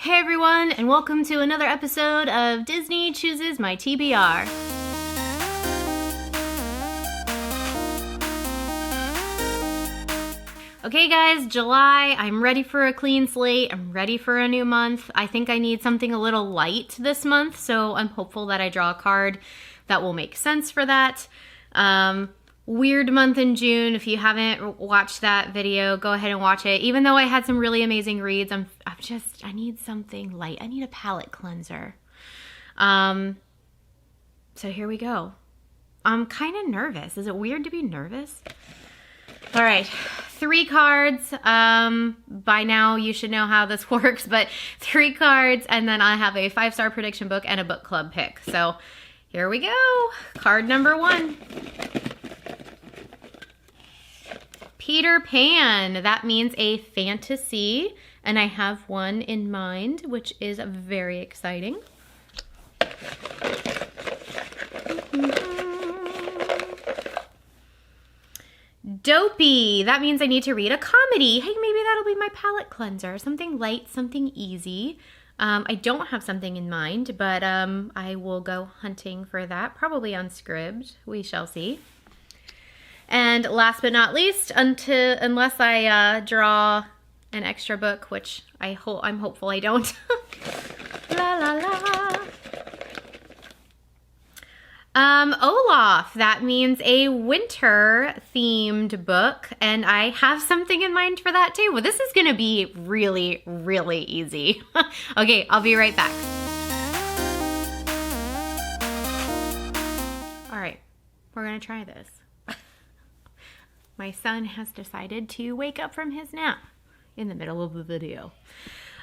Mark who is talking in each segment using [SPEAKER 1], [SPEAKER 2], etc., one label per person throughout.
[SPEAKER 1] Hey everyone, and welcome to another episode of Disney Chooses My TBR. Okay guys, July, I'm ready for a clean slate, I'm ready for a new month. I think I need something a little light this month, so I'm hopeful that I draw a card that will make sense for that. Weird month in June. If you haven't watched that video, go ahead and watch it. Even though I had some really amazing reads, I need something light. I need a palette cleanser. So here we go. I'm kind of nervous. Is it weird to be nervous? All right, 3 cards. By now you should know how this works, but 3 cards, and then I have a 5-star prediction book and a book club pick. So here we go. Card number 1. Peter Pan. That means a fantasy, and I have one in mind, which is very exciting. Dopey. That means I need to read a comedy. Hey, maybe that'll be my palette cleanser. Something light, something easy. I don't have something in mind, but I will go hunting for that, probably on Scribd. We shall see. And last but not least, unless I draw an extra book, which I'm hopeful I don't. La la la. Olaf. That means a winter-themed book, and I have something in mind for that too. Well, this is gonna be really, really easy. Okay, I'll be right back. All right, we're gonna try this. My son has decided to wake up from his nap in the middle of the video.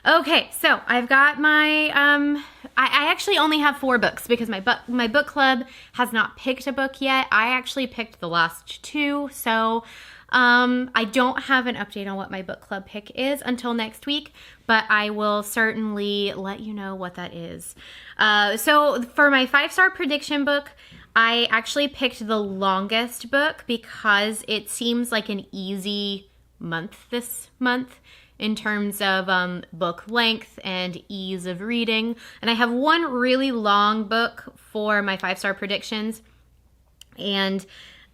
[SPEAKER 1] Okay, so I've got my, I actually only have 4 books because my book club has not picked a book yet. I actually picked the last 2, so I don't have an update on what my book club pick is until next week, but I will certainly let you know what that is. So for my 5-star prediction book, I actually picked the longest book because it seems like an easy month this month in terms of book length and ease of reading. And I have one really long book for my 5-star predictions. And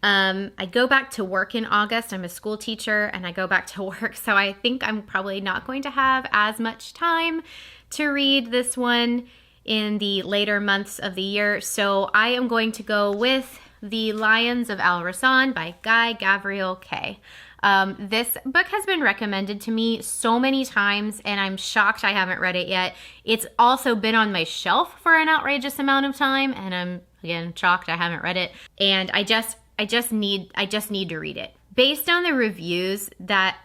[SPEAKER 1] I go back to work in August. I'm a school teacher and I go back to work. So I think I'm probably not going to have as much time to read this one in the later months of the year. So I am going to go with The Lions of Al Rassan by Guy Gavriel Kay. This book has been recommended to me so many times, and I'm shocked I haven't read it yet. It's also been on my shelf for an outrageous amount of time, and I'm, again, shocked I haven't read it. And I just need to read it. Based on the reviews that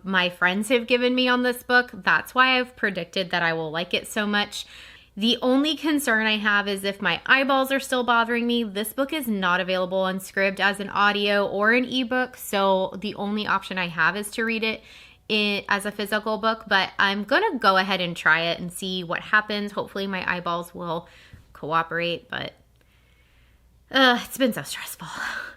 [SPEAKER 1] my friends have given me on this book, that's why I've predicted that I will like it so much. The only concern I have is if my eyeballs are still bothering me. This book is not available on Scribd as an audio or an ebook, so the only option I have is to read it as a physical book, but I'm gonna go ahead and try it and see what happens. Hopefully my eyeballs will cooperate, but it's been so stressful.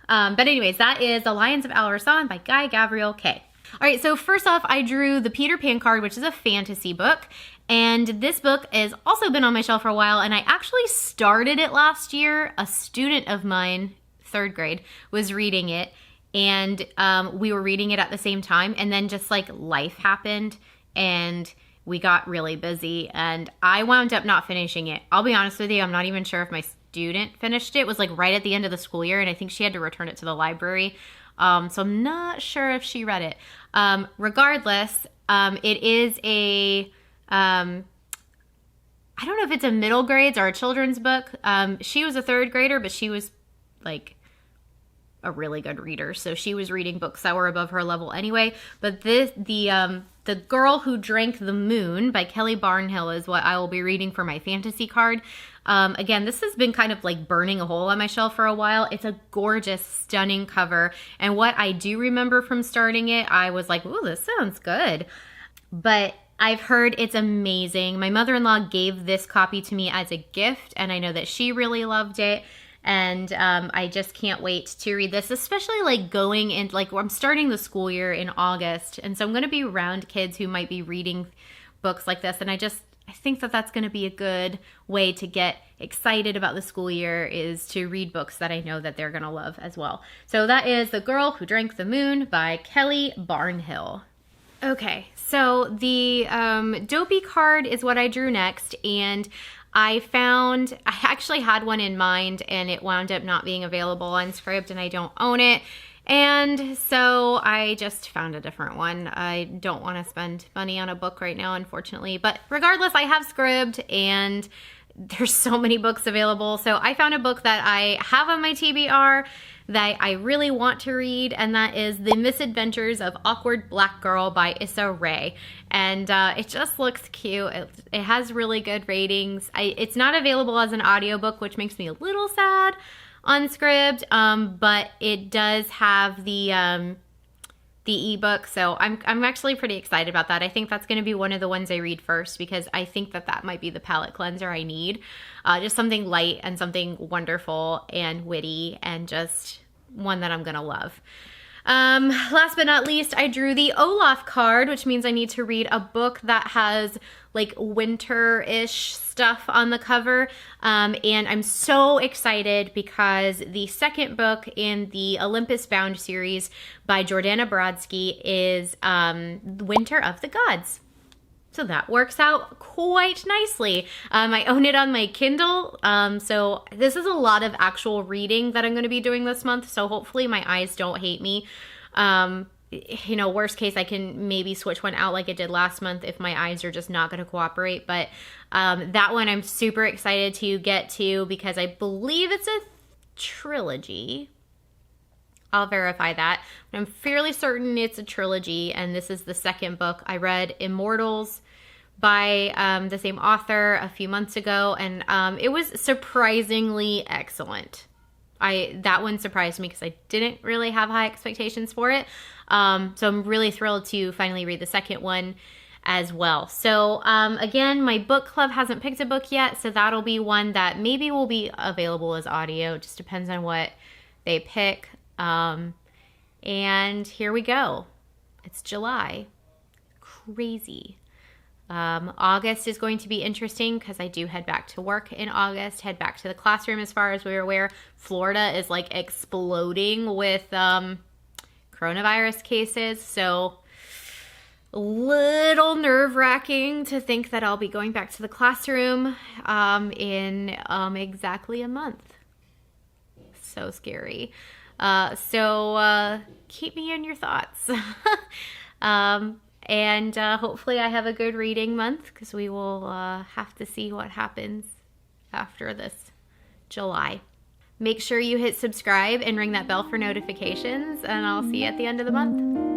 [SPEAKER 1] But anyways, that is The Lions of Al Rassan by Guy Gavriel Kay. All right, so first off, I drew the Peter Pan card, which is a fantasy book. And this book has also been on my shelf for a while, and I actually started it last year. A student of mine, 3rd grade, was reading it, and we were reading it at the same time, and then just like life happened, and we got really busy, and I wound up not finishing it. I'll be honest with you, I'm not even sure if my student finished it. It was like right at the end of the school year, and I think she had to return it to the library. So I'm not sure if she read it. Regardless, it is a... I don't know if it's a middle grades or a children's book. She was a 3rd grader, but she was like a really good reader. So she was reading books that were above her level anyway. But the Girl Who Drank the Moon by Kelly Barnhill is what I will be reading for my fantasy card. Again, this has been kind of like burning a hole on my shelf for a while. It's a gorgeous, stunning cover. And what I do remember from starting it, I was like, ooh, this sounds good. But I've heard it's amazing. My mother-in-law gave this copy to me as a gift, and I know that she really loved it. And I just can't wait to read this, especially like going in, like I'm starting the school year in August. And so I'm going to be around kids who might be reading books like this. And I think that that's going to be a good way to get excited about the school year, is to read books that I know that they're going to love as well. So that is The Girl Who Drank the Moon by Kelly Barnhill. Okay, so the Dopey card is what I drew next, and I actually had one in mind and it wound up not being available on Scribd and I don't own it. And so I just found a different one. I don't want to spend money on a book right now, unfortunately. But regardless, I have Scribd and there's so many books available. So I found a book that I have on my TBR that I really want to read, and that is The Misadventures of Awkward Black Girl by Issa Rae. And it just looks cute. It has really good ratings. It's not available as an audiobook, which makes me a little sad on Scribd, but it does have the ebook, so I'm actually pretty excited about that. I think that's going to be one of the ones I read first, because I think that might be the palate cleanser I need. Just something light and something wonderful and witty, and just one that I'm going to love. Last but not least, I drew the Olaf card, which means I need to read a book that has like winter-ish stuff on the cover. And I'm so excited because the second book in the Olympus Bound series by Jordana Brodsky is Winter of the Gods. So that works out quite nicely. I own it on my Kindle, so this is a lot of actual reading that I'm going to be doing this month, so hopefully my eyes don't hate me. You know, worst case, I can maybe switch one out like I did last month if my eyes are just not going to cooperate, but that one I'm super excited to get to because I believe it's a trilogy. I'll verify that, but I'm fairly certain it's a trilogy, and this is the second book. I read Immortals by the same author a few months ago, and it was surprisingly excellent. That one surprised me because I didn't really have high expectations for it. So I'm really thrilled to finally read the second one as well. So again, my book club hasn't picked a book yet, so that'll be one that maybe will be available as audio. It just depends on what they pick. And here we go. It's July. Crazy. August is going to be interesting because I do head back to work in August, head back to the classroom as far as we're aware. Florida is like exploding with coronavirus cases, so a little nerve-wracking to think that I'll be going back to the classroom in exactly a month. So scary. So keep me in your thoughts. And hopefully I have a good reading month because we will have to see what happens after this July. Make sure you hit subscribe and ring that bell for notifications, and I'll see you at the end of the month.